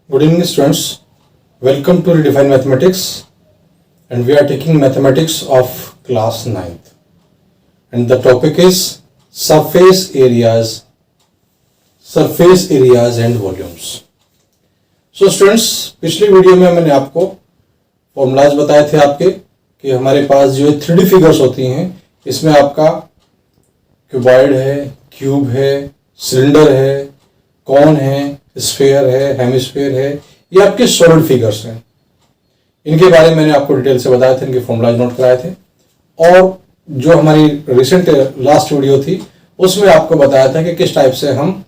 Good evening, students. Welcome to Redefine Mathematics, and we are taking mathematics of class 9th. And the topic is surface areas and volumes. So students, पिछली video में मैंने आपको formulas बताए थे आपके कि हमारे पास जो 3D फिगर्स होती हैं, इसमें आपका क्यूबॉइड है, क्यूब है, सिलेंडर है, कॉन है, स्फीयर है, हेमिस्फीयर है, ये आपके सॉलिड फिगर्स हैं। इनके बारे में मैंने आपको डिटेल से बताया था, इनके फॉर्मूलाज नोट कराए थे। और जो हमारी रिसेंट लास्ट वीडियो थी उसमें आपको बताया था कि किस टाइप से हम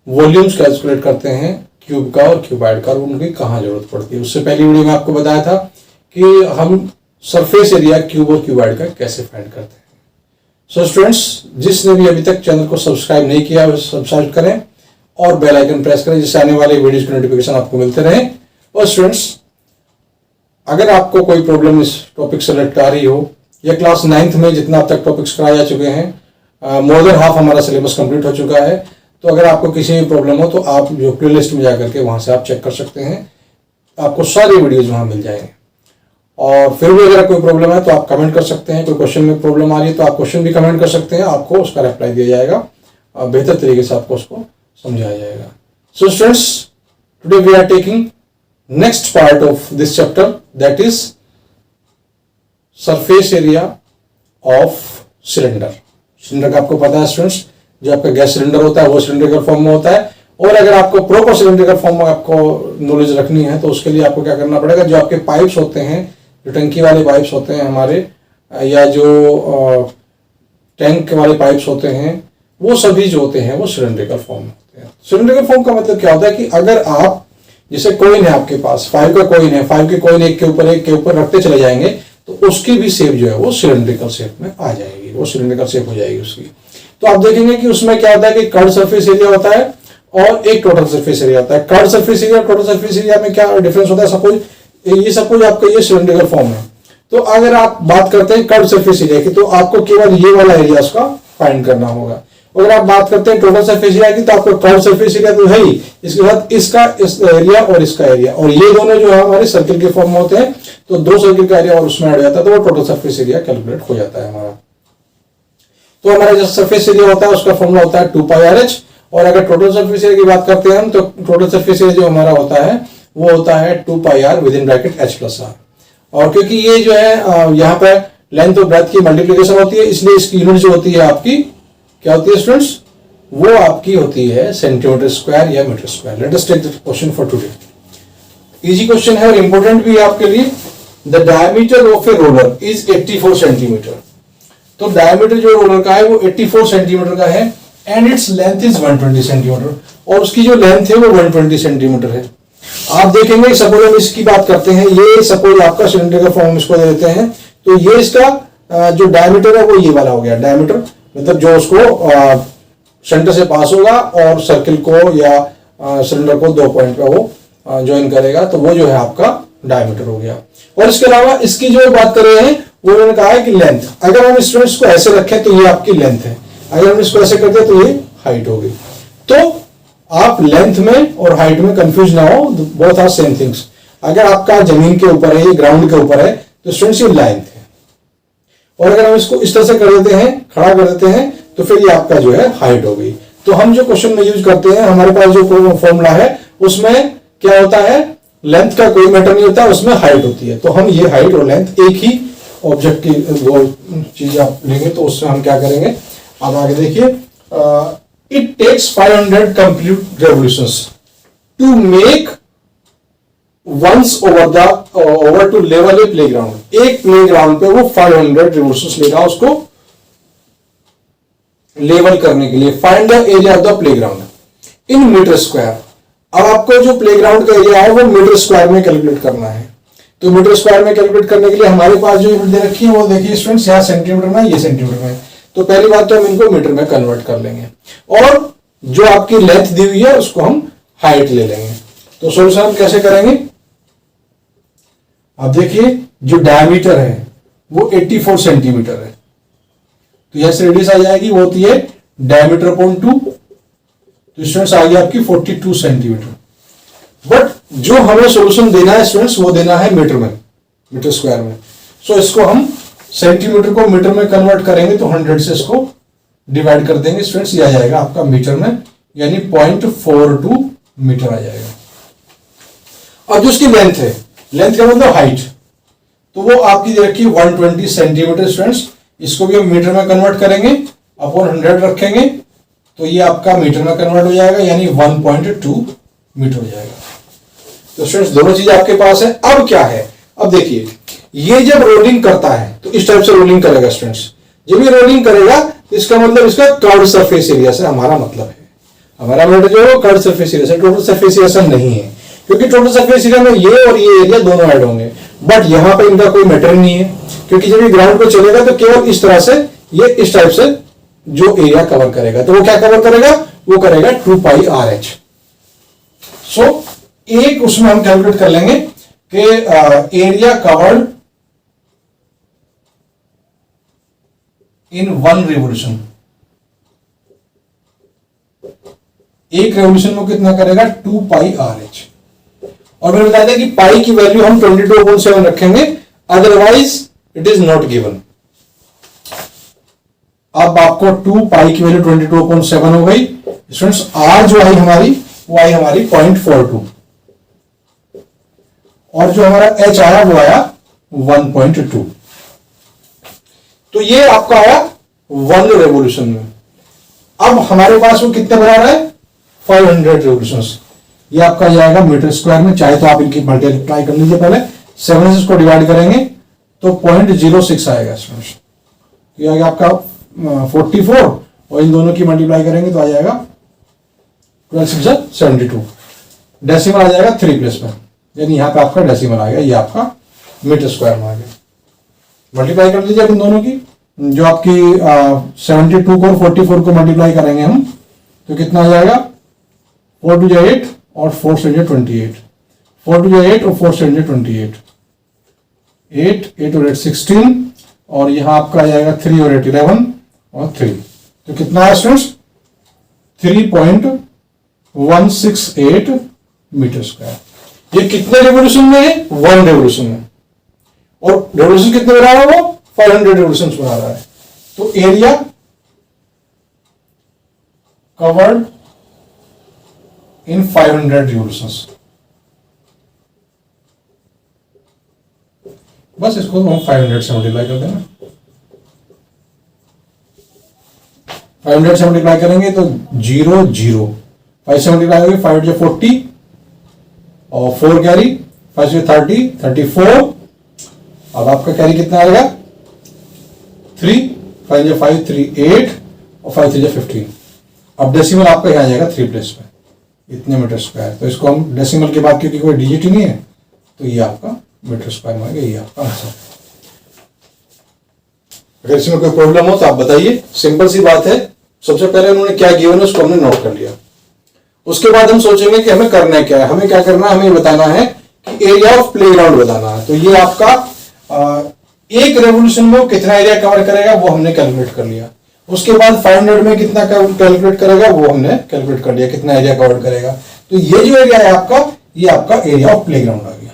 वॉल्यूम्स कैलकुलेट करते हैं क्यूब का और क्यूबॉइड का, और उनकी कहाँ जरूरत पड़ती है। उससे पहली वीडियो में आपको बताया था कि हम सरफेस एरिया क्यूब और क्यूबॉइड का कैसे फाइंड करते हैं। सो स्टूडेंट्स, जिसने भी अभी तक चैनल को सब्सक्राइब नहीं किया वो सब्सक्राइब करें और बेल आइकन प्रेस करें, जिससे आने वाले वीडियोस की नोटिफिकेशन आपको मिलते रहे। और स्टूडेंट्स, अगर आपको कोई प्रॉब्लम इस टॉपिक से रिलेटेड आ रही हो, या क्लास 9th में जितना अब तक टॉपिक्स कराए जा चुके हैं, मोर देन हाफ हमारा सिलेबस कंप्लीट हो चुका है, तो अगर आपको किसी भी प्रॉब्लम हो तो आप जो प्लेलिस्ट में जाकर के वहां से आप चेक कर सकते हैं, आपको सारी वीडियोज वहां मिल जाएंगे। और फिर भी अगर कोई प्रॉब्लम है तो आप कमेंट कर सकते हैं। कोई क्वेश्चन में प्रॉब्लम आ रही है तो आप क्वेश्चन भी कमेंट कर सकते हैं, आपको उसका रिप्लाई दिया जाएगा, बेहतर तरीके से आपको उसको समझाया जाएगा। So students, today we are taking next part of this chapter, that is surface area of cylinder. Cylinder का आपको पता है स्टूडेंट्स, जो आपका गैस सिलेंडर होता है वो सिलेंड्रिकल फॉर्म में होता है। और अगर आपको प्रॉपर सिलेंड्रिकल फॉर्म में आपको नॉलेज रखनी है तो उसके लिए आपको क्या करना पड़ेगा, जो आपके पाइप्स होते हैं, जो टंकी वाले पाइप्स होते हैं हमारे, या जो टैंक वाले पाइप्स होते हैं, वो सभी जो होते हैं वो सिलेंड्रिकल फॉर्म में होते हैं। सिलेंड्रिकल फॉर्म का मतलब क्या होता है कि अगर आप, जैसे कॉइन है आपके पास, 5 का कॉइन है, 5 के कॉइन एक के ऊपर रखते चले जाएंगे तो उसकी भी शेप जो है वो सिलेंड्रिकल शेप में आ जाएगी, वो सिलेंड्रिकल शेप हो जाएगी उसकी। तो आप देखेंगे कि उसमें क्या होता है कि कर्व सरफेस एरिया होता है और एक टोटल सरफेस एरिया होता है। कर्व सरफेस एरिया और टोटल सरफेस एरिया में क्या डिफरेंस होता है। सपोज आपका ये सिलेंड्रिकल फॉर्म है, तो अगर आप बात करते हैं कर्व सरफेस एरिया की, तो आपको केवल ये वाला एरिया उसका फाइंड करना होगा। अगर आप बात करते हैं टोटल सरफेस एरिया की, तो आपको कर्व सरफेस एरिया तो है ही, इसके साथ इसका इस एरिया और इसका एरिया, और ये दोनों जो है हमारे सर्किल के फॉर्म में होते हैं, तो 2 सर्किल का एरिया और उसमें ऐड हो जाता है, तो वो टोटल सरफेस एरिया कैलकुलेट हो जाता है हमारा। तो हमारा जो सरफेस एरिया होता है उसका फॉर्मूला होता है 2πRH। और अगर टोटल सरफेस एरिया की बात करते हैं हम, तो टोटल सरफेस एरिया जो हमारा होता है वो होता है 2πR with in bracket H+R। और क्योंकि ये जो है यहाँ पर लेंथ और ब्रेथ की मल्टीप्लीकेशन होती है, इसलिए इसकी यूनिट जो होती है आपकी क्या होती है स्टूडेंट्स, वो आपकी होती है सेंटीमीटर स्क्वायर या metre square. Let us take the question for today. Easy question है और इंपॉर्टेंट भी है आपके लिए। The diameter of a roller is 84 centimetre. तो डायमीटर जो रोलर का है वो 84 सेंटीमीटर का है, and its length is 120 centimetre, और उसकी जो लेंथ है वो 120 सेंटीमीटर है। आप देखेंगे, सपोज हम इसकी बात करते हैं, ये सपोज आपका सिलेंडर का फॉर्म इसको दे देते हैं, तो ये इसका जो डायमीटर है वो ये वाला हो गया। डायमीटर मतलब जो उसको सेंटर से पास होगा और सर्किल को या सिलेंडर को 2 पॉइंट पे वो ज्वाइन करेगा, तो वो जो है आपका डायमीटर हो गया। और इसके अलावा इसकी जो बात कर रहे हैं वो उन्होंने कहा है कि लेंथ, अगर हम स्टूडेंट्स को ऐसे रखें तो ये आपकी लेंथ है, अगर हम इसको ऐसे करते हैं तो ये हाइट होगी। तो आप लेंथ में और हाइट में कंफ्यूज ना हो, बोथ आर सेम थिंग्स। अगर आपका जमीन के ऊपर है, ये ग्राउंड के ऊपर है, तो स्टूडेंट्स ये लेंथ है। और अगर हम इसको इस तरह से कर देते हैं, खड़ा कर देते हैं, तो फिर ये आपका जो है हाइट हो गई। तो हम जो क्वेश्चन में यूज करते हैं, हमारे पास जो फॉर्मूला है उसमें क्या होता है, लेंथ का कोई मैटर नहीं होता, उसमें हाइट होती है। तो हम ये हाइट और लेंथ एक ही ऑब्जेक्ट की वो चीज आप लेंगे, तो उसमें हम क्या करेंगे, आप आगे देखिए। It takes 500 complete revolutions to make once over to level a playground. एक प्लेग्राउंड पे वो 500 रेवोल्यूशंस लेगा उसको लेवल करने के लिए। Find the area of the playground in metre square. अब आपको जो प्लेग्राउंड का एरिया है वो मीटर स्क्वायर में कैलकुलेट करना है। तो मीटर स्क्वायर में कैलकुलेट करने के लिए हमारे पास जो यूनिट दे रखी है वो देखिए स्टूडेंट्स, यहाँ सेंटीमीटर में, ये सेंटीमीटर में। तो पहली बात तो हम इनको मीटर में कन्वर्ट कर लेंगे, और जो आपकी लेंथ दी हुई है उसको हम हाइट ले लेंगे। तो सोल्यूशन हम कैसे करेंगे, अब देखिए जो डायमीटर है वो 84 सेंटीमीटर है, तो यहां से रेडियस आ जाएगी, वो होती है डायमीटर अपॉन 2, तो स्टूडेंट्स आ गई आपकी 42 सेंटीमीटर। बट जो हमें सॉल्यूशन देना है स्टूडेंट्स वो देना है मीटर में, मीटर स्क्वायर में। सो इसको हम सेंटीमीटर को मीटर में कन्वर्ट करेंगे तो 100 से इसको डिवाइड कर देंगे स्टूडेंट्स, ये आ जाएगा आपका मीटर में, यानी 0.42 मीटर आ जाएगा। अब जो उसकी लेंथ है, लेंथ का मतलब हाइट, तो वो आपकी दे रखी 120 सेंटीमीटर स्टूडेंट्स। इसको भी हम मीटर में कन्वर्ट करेंगे, अपॉन 100 रखेंगे तो ये आपका मीटर में कन्वर्ट हो जाएगा, यानी 1.2 मीटर हो जाएगा। तो स्टूडेंट्स दोनों चीज आपके पास है। अब क्या है, अब देखिए ये जब रोलिंग करता है तो इस टाइप से रोलिंग करेगा स्टूडेंट्स। जब ये रोलिंग करेगा तो इसका मतलब इसका कर्व्ड सरफेस एरिया से हमारा मतलब है, हमारा मतलब जो है कर्व्ड सरफेस एरिया से, टोटल सरफेस एरिया से नहीं है, क्योंकि टोटल सरफेस एरिया में ये और ये एरिया दोनों ऐड होंगे, बट यहां पे इनका कोई मैटर नहीं है, क्योंकि जब ये ग्राउंड पे चलेगा तो केवल इस तरह से ये इस टाइप से जो एरिया कवर करेगा, तो वो क्या कवर करेगा, वो करेगा 2πRH। सो एक उसमें हम कैलकुलेट कर लेंगे कि एरिया कवर्ड इन 1 रिवोल्यूशन, एक रेवोल्यूशन में कितना करेगा 2πRH। और मैंने बताया था कि पाई की वैल्यू हम 22.7 रखेंगे, otherwise it is not given. अब आपको 2 पाई की वैल्यू 22.7 हो गई स्टूडेंट्स। आर जो आई हमारी वो आई हमारी 0.42, और जो हमारा एच आया वो आया 1.2। तो ये आपका आया 1 रेवोल्यूशन में। अब हमारे पास वो कितने बना रहा है 500 रेवोल्यूशंस। ये आपका जाएगा मीटर स्क्वायर में, चाहे तो आप इनकी मल्टीप्लाई कर लीजिए, पहले 7 से इसको डिवाइड करेंगे तो 0.06 आएगा स्टूडेंट्स। ये आएगा आपका 44, और इन दोनों की मल्टीप्लाई करेंगे तो आ जाएगा 12×6=72। डेसिमल आ जाएगा 3 प्लेस में, यानी यहां पे आपका डेसिमल आ गया, ये आपका मीटर स्क्वायर में आ गया। मल्टीप्लाई कर लीजिए इन दोनों की, जो आपकी 72 को और 44 को मल्टीप्लाई करेंगे हम तो कितना आ जाएगा 4 2 8 और 4 7 28, 4 2 8 और 4 7 28, 8 और 8 16, और यहां आपका आ जाएगा 3 और 8 11 और 3, तो कितना है स्टूडेंट्स 3.168 मीटर स्क्वायर। ये कितने रेवोल्यूशन में है 1 रेवोल्यूशन में, और रेवोल्यूशन कितने बना रहा है वो 500 रेवोल्यूशन बना रहा है। तो एरिया कवर्ड इन 500 revolutions, बस इसको हम 500 से मल्टीप्लाई कर देना। 500 से मल्टीप्लाई करेंगे तो 0 0, 5 से मल्टीप्लाई करेंगे 5 जो 40 और 4 कैरी, 5 जो 30 34। अब आपका कैरी कितना आएगा 3, 5 जो 5 3 8 और 5 3 जो 15। अब डेसिमल आपका यहाँ आ जाएगा 3 प्लेस में, इतने मीटर स्क्वायर। तो इसको हम डेसिमल के बाद, क्योंकि कोई डिजिट ही नहीं है, तो ये आपका मीटर स्क्वायर में आ गया, ये आपका आंसर। अगर इसमें कोई प्रॉब्लम हो तो आप बताइए, सिंपल सी बात है। सबसे पहले उन्होंने क्या गिवन है उसको हमने नोट कर लिया, उसके बाद हम सोचेंगे कि हमें करना है क्या है। हमें क्या करना है, हमें बताना है कि एरिया ऑफ प्लेग्राउंड बताना है। तो ये आपका एक रेवोल्यूशन में कितना एरिया कवर करेगा वो हमने कैलकुलेट कर लिया। उसके बाद 500 में कितना कैलकुलेट करेगा वो हमने कैलकुलेट कर लिया, कितना एरिया कवर करेगा। तो ये जो एरिया है आपका, ये आपका एरिया ऑफ प्लेग्राउंड आ गया।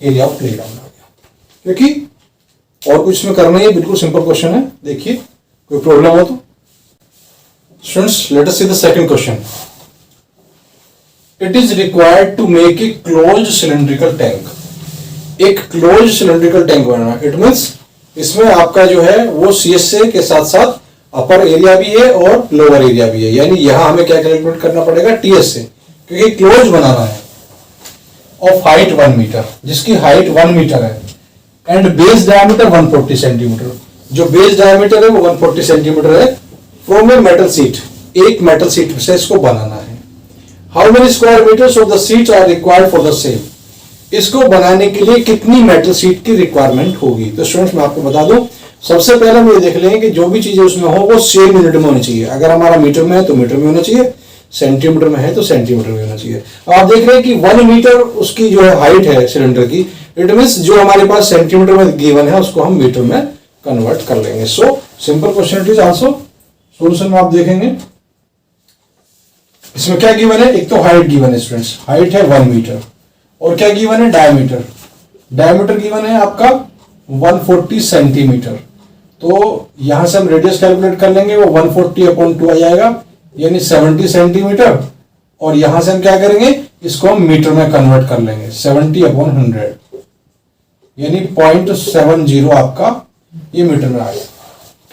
एरिया ऑफ प्लेग्राउंड आ गया, क्योंकि और कुछ इसमें करना ही है, बिल्कुल सिंपल क्वेश्चन है। देखिए कोई प्रॉब्लम हो तो students, let us see the second question. It is required to make a close cylindrical tank. एक क्लोज सिलेंड्रिकल टैंक बनाना, इट मीन्स इसमें आपका जो है वो CSA के साथ साथ अपर एरिया भी है और लोअर एरिया भी है। यानी यहां हमें क्या कैलकुलेट करना पड़ेगा TSA, क्योंकि क्लोज बनाना है, ऑफ हाइट 1 मीटर, जिसकी हाइट 1 मीटर है, एंड बेस डायमीटर 140 सेंटीमीटर। जो बेस डायमीटर है वो 140 सेंटीमीटर है, फ्रॉम ए मेटल सीट, एक मेटल सीट से इसको बनाना है। How many square metres of the sheets are required for the same. इसको बनाने के लिए कितनी मेटल सीट की रिक्वायरमेंट होगी। तो स्टूडेंट्स मैं आपको बता दूं, सबसे पहले हम ये देख लेंगे कि जो भी चीजें उसमें हो वो सेम यूनिट में होनी चाहिए। अगर हमारा मीटर में है तो मीटर में होना चाहिए, सेंटीमीटर में है तो सेंटीमीटर में होना चाहिए। अब आप देख रहे हैं कि 1 मीटर उसकी जो है हाइट है सिलेंडर की, इट मीन्स जो हमारे पास सेंटीमीटर में गिवन है उसको हम मीटर में कन्वर्ट कर लेंगे। So simple question it is also. Solution में आप देखेंगे इसमें क्या गिवन है, एक तो हाइट गिवन है स्टूडेंट्स, हाइट है 1 मीटर, और क्या गिवन है, डायमीटर। डायमीटर गिवन है आपका 140 सेंटीमीटर। तो यहां से हम रेडियस कैलकुलेट कर लेंगे, वो 140/2 आ जाएगा, यानी 70 सेंटीमीटर। और यहां से हम क्या करेंगे, इसको हम मीटर में कन्वर्ट कर लेंगे, 70/100 यानी 0.70 आपका ये मीटर में आ गया।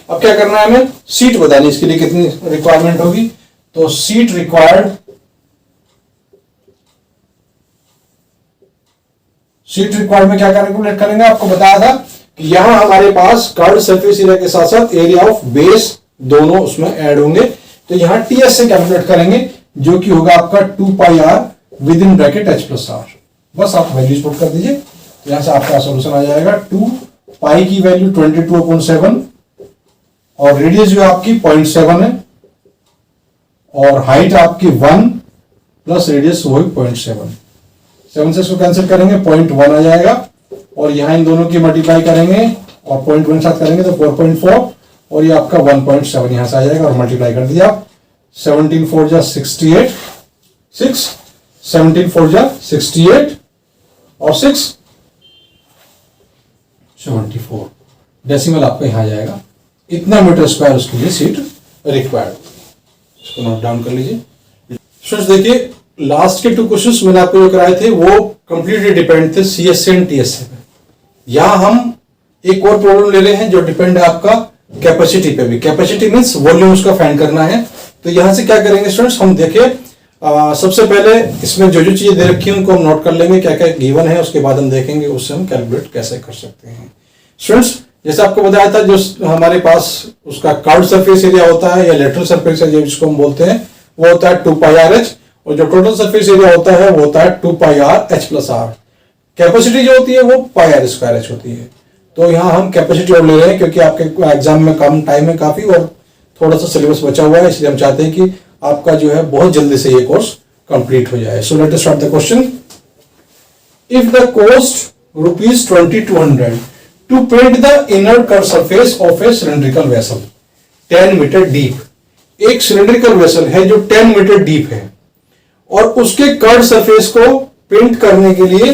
अब क्या करना है, हमें सीट बतानी, इसके लिए कितनी रिक्वायरमेंट होगी। तो सीट रिक्वायर्ड, सीट रिक्वायर्ड में क्या कैलकुलेट करेंगे, आपको बताया था कि यहां हमारे पास कर्व्ड सरफेस एरिया के साथ साथ एरिया ऑफ बेस दोनों उसमें ऐड होंगे। तो यहां टीएस से कैलकुलेट करेंगे, जो कि होगा आपका 2πr with in bracket h+r। बस आप वैल्यूज पुट कर दीजिए, यहां से आपका सॉल्यूशन आ जाएगा। 2 पाई की वैल्यू 22/7 और रेडियस जो आपकी 0.7 है, और हाइट आपकी 1 प्लस रेडियस वो 0.7, 7 से इसको कैंसिल करेंगे 0.1 आ जाएगा, और यहां इन दोनों की मल्टीप्लाई करेंगे और 0.1 साथ करेंगे तो 4.4, और ये आपका 1.7 यहां से आ जाएगा, और मल्टीप्लाई कर दिया। 17 4 जा 68, 6 17 4 जा 68 और 6 74, डेसिमल आपका यहां आ जाएगा। इतना मीटर स्क्वायर उसके लिए सीट रिक्वायर्ड। इसको नोट डाउन कर लीजिए। स्टूडेंट्स देखिए, लास्ट के 2 क्वेश्चंस मैंने आपको जो कराए थे वो कंप्लीटली डिपेंड थे सीएससी एंड टीएससी पे। यहां हम एक और प्रॉब्लम ले रहे हैं जो डिपेंड है आपका कैपेसिटी पे भी। कैपेसिटी मींस वॉल्यूम उसका फाइंड करना है। तो यहां से क्या करेंगे स्टूडेंट्स, हम देखिए सबसे पहले इसमें जो जो चीजें दे रखी है उनको हम नोट कर लेंगे, क्या क्या गिवन है, उसके बाद हम देखेंगे उससे हम कैलकुलेट कैसे कर सकते हैं। स्टूडेंट्स जैसे आपको बताया था, जो हमारे पास उसका कर्व्ड सरफेस एरिया होता है या लेटरल सरफेस एरिया जिसको हम बोलते हैं, वो होता है 2πrh, और जो टोटल सरफेस एरिया होता है वो होता है 2πrh+r। कैपेसिटी जो होती है वो πr² होती है। तो यहाँ हम कैपेसिटी और ले रहे हैं क्योंकि आपके एग्जाम में कम टाइम है काफी, और थोड़ा सा सिलेबस बचा हुआ है, इसलिए हम चाहते हैं कि आपका जो है बहुत जल्दी से ये कोर्स कंप्लीट हो जाए। So let us start the question. If the cost ₹2200 to paint the inner curved surface of a cylindrical vessel 10 metre deep, एक सिलेंड्रिकल वेसल है जो 10 मीटर डीप है, और उसके कर्व सरफेस को पेंट करने के लिए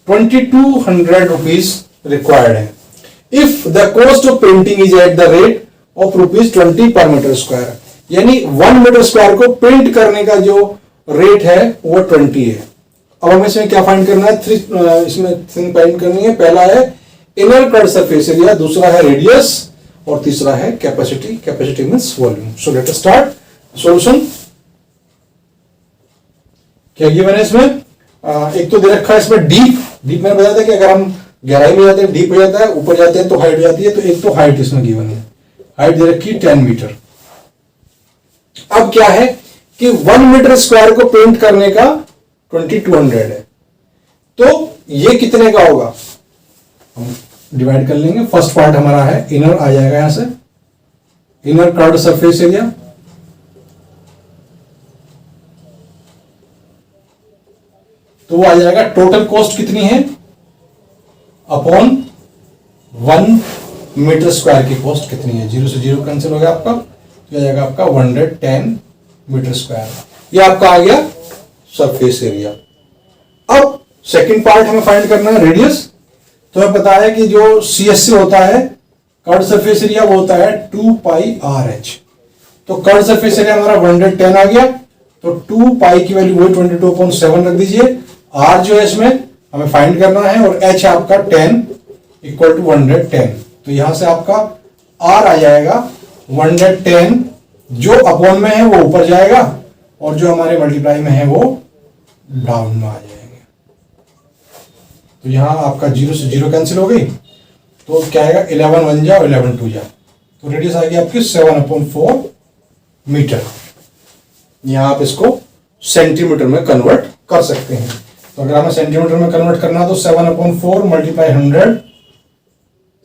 ₹2200 रिक्वायर्ड है। If the cost of painting is at the rate of ₹20 पर मीटर स्क्वायर, यानी 1 मीटर स्क्वायर को पेंट करने का जो रेट है वो 20 है। अब हमें इसमें क्या फाइंड करना है, इसमें थिंग फाइंड करनी है। पहला है इनर कर्व्ड सरफेस एरिया, दूसरा है रेडियस, और तीसरा है capacity. Capacity means volume. So let us start solution. क्या गिवन है इसमें, एक तो दे रखा है इसमें डीप। डीप मैंने बताया था कि अगर हम गहराई में जाते हैं डीप हो जाता है, ऊपर जाते हैं तो हाइट हो जाती है। तो एक तो हाइट इसमें गिवन है, हाइट दे रखी 10 मीटर। अब क्या है कि 1 मीटर स्क्वायर को पेंट करने का 2200 है, तो ये कितने का होगा, हम डिवाइड कर लेंगे। फर्स्ट पार्ट हमारा है इनर, आ जाएगा यहां से इनर कर्व्ड सरफेस एरिया, तो वो आ जाएगा टोटल कॉस्ट कितनी है अपॉन 1 मीटर स्क्वायर की कॉस्ट कितनी है। 0 से 0 कैंसिल हो गया आपका, तो आ जाएगा आपका 110 मीटर स्क्वायर। ये आपका आ गया सरफेस एरिया। अब सेकंड पार्ट हमें फाइंड करना है रेडियस। तो हमें पता है कि जो सीएससी होता है कर्व्ड सरफेस एरिया वो होता है 2πrh। तो कर्व्ड सरफेस एरिया हमारा 110 आ गया, तो 2 पाई की वैल्यू वही 22.7 रख दीजिए। r जो है इसमें हमें फाइंड करना है, और h आपका 10 इक्वल टू 110। तो यहां से आपका r आ जाएगा 110, जो अपॉन में है वो ऊपर जाएगा, और जो हमारे मल्टीप्लाई में है वो डाउन में आ जाएगा। तो यहां आपका 0 से 0 कैंसिल हो गई, तो क्या आएगा 11 1 जा और 11 2 जा, तो रेडियस आ गई आपकी 7/4 मीटर। यहां आप इसको सेंटीमीटर में कन्वर्ट कर सकते हैं। तो अगर हमें सेंटीमीटर में कन्वर्ट करना तो 7/4 मल्टीप्लाई 100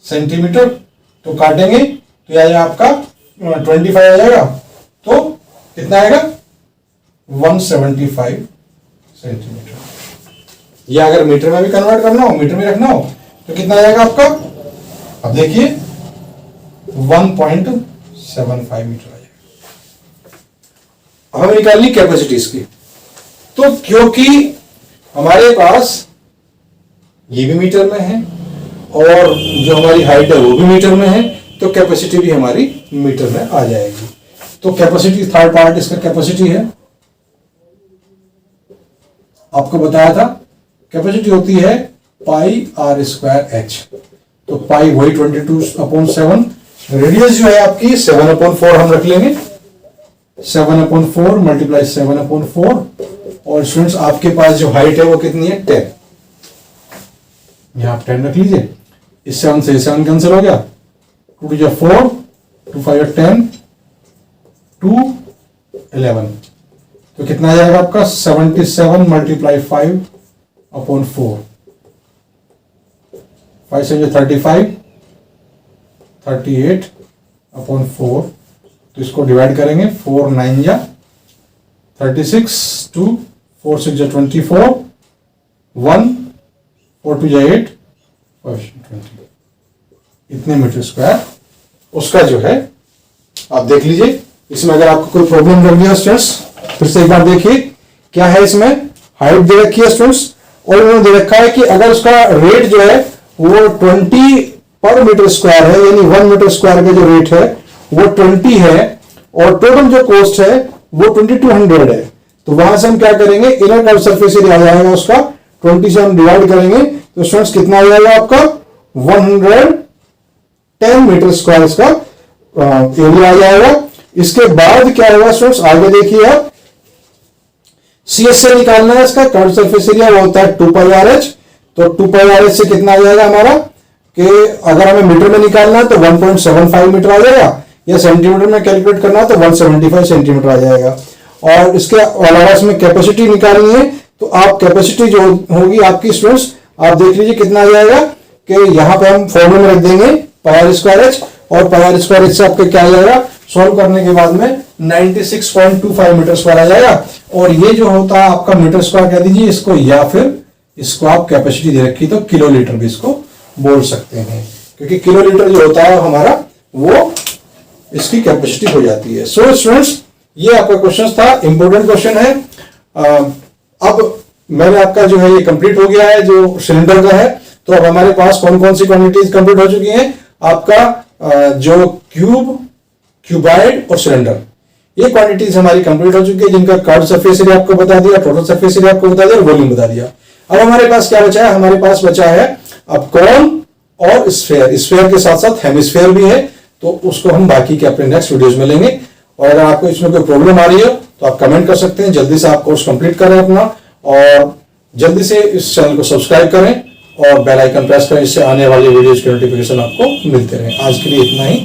सेंटीमीटर, तो काटेंगे तो यह आएगा आपका 25 आ जाएगा, तो कितना आएगा 175 सेंटीमीटर। या अगर मीटर में भी कन्वर्ट करना हो, मीटर में रखना हो, तो कितना आ जाएगा आपका, अब देखिए 1.75 मीटर आ जाएगा। हमें निकालनी कैपेसिटी इसकी, तो क्योंकि हमारे पास ये भी मीटर में है और जो हमारी हाइट है वो भी मीटर में है, तो कैपेसिटी भी हमारी मीटर में आ जाएगी। तो कैपेसिटी, थर्ड पार्ट इसका कैपेसिटी है, आपको बताया था कैपेसिटी होती है पाई आर स्क्वायर एच। तो पाई वही 22/7, रेडियस जो है आपकी 7/4 हम रख लेंगे, 7/4 मल्टीप्लाई 7/4, और स्टूडेंट्स आपके पास जो हाइट है वो कितनी है 10, यहां आप 10 रख लीजिए। इस 7 से 7 कैंसिल हो गया, 2 to 4, 2 5 10, 2 11, तो कितना आ जाएगा आपका 77 मल्टीप्लाई 5/4, 5 से 35, 38/4, तो इसको डिवाइड करेंगे, 4 9 या 36, 2 4 6 या 24, 1 4 2 या 8, 5 20, इतने मीटर स्क्वायर उसका जो है आप देख लीजिए। इसमें अगर आपको कोई प्रॉब्लम लग गया स्टूडेंट्स, फिर से एक बार देखिए क्या है। इसमें हाइट दे रखी है स्टूडेंट्स, और उन्होंने दे रखा है कि अगर उसका रेट जो है वो 20 पर मीटर स्क्वायर है, यानी 1 मीटर स्क्वायर का जो रेट है वो 20 है, और टोटल जो कॉस्ट है वो 2200 है। तो वहां से हम क्या करेंगे, इनर कर्व सरफेस एरिया आ जाएगा उसका, 20 से हम डिवाइड करेंगे तो स्टूडेंट्स कितना आ जाएगा आपका 110 मीटर स्क्वायर इसका एरिया आ जाएगा। इसके बाद क्या होगा स्टूडेंट्स, आगे देखिए आप, CS से निकालना है इसका कर्व सरफेस एरिया, वो होता है 2πRH। तो 2πRH से कितना आ जाएगा हमारा, कि अगर हमें मीटर में निकालना है तो 1.75 मीटर आ जाएगा, या सेंटीमीटर में कैलकुलेट करना है तो 175 सेंटीमीटर आ जाएगा। और इसके अलावा इसमें कैपेसिटी निकालनी है, तो आप कैपेसिटी जो होगी आपकी स्टूडेंट्स, आप देख लीजिए कितना आ जाएगा, कि यहां पे हम फॉर्मूले में रख देंगे πr²h, और πr² से आपका क्या आ जाएगा, सॉल्व करने के बाद में 96.25 मीटर स्क्वायर आ जाएगा। और ये जो होता है आपका मीटर स्क्वायर कह दीजिए इसको, या फिर इसको आप कैपेसिटी दे रखी तो किलोलीटर भी इसको बोल सकते हैं, क्योंकि किलोलीटर जो होता है हमारा वो इसकी कैपेसिटी हो जाती है। सो स्टूडेंट्स, ये आपका क्वेश्चन था, इंपॉर्टेंट क्वेश्चन है। अब मैंने आपका जो है ये कंप्लीट हो गया है जो सिलेंडर का है। तो अब हमारे पास कौन कौन सी क्वांटिटीज कंप्लीट हो चुकी हैं, आपका जो क्यूब, क्यूबाइड और सिलेंडर, ये क्वांटिटीज हमारी कंप्लीट हो चुकी है, जिनका कर्व सरफेस एरिया आपको बता दिया, टोटल सरफेस एरिया आपको बता दिया, वॉल्यूम बता दिया। अब हमारे पास क्या बचा है, हमारे पास बचा है अब कॉन और स्फेयर, स्फेयर के साथ साथ हेमिस्फेयर भी है, तो उसको हम बाकी के अपने नेक्स्ट वीडियोस में लेंगे। और अगर आपको इसमें कोई प्रॉब्लम आ रही है तो आप कमेंट कर सकते हैं। जल्दी से आप कोर्स कंप्लीट करें अपना, और जल्दी से इस चैनल को सब्सक्राइब करें और बेल आइकन प्रेस करें, इससे आने वाली वीडियोस के नोटिफिकेशन आपको मिलते रहे। आज के लिए इतना ही।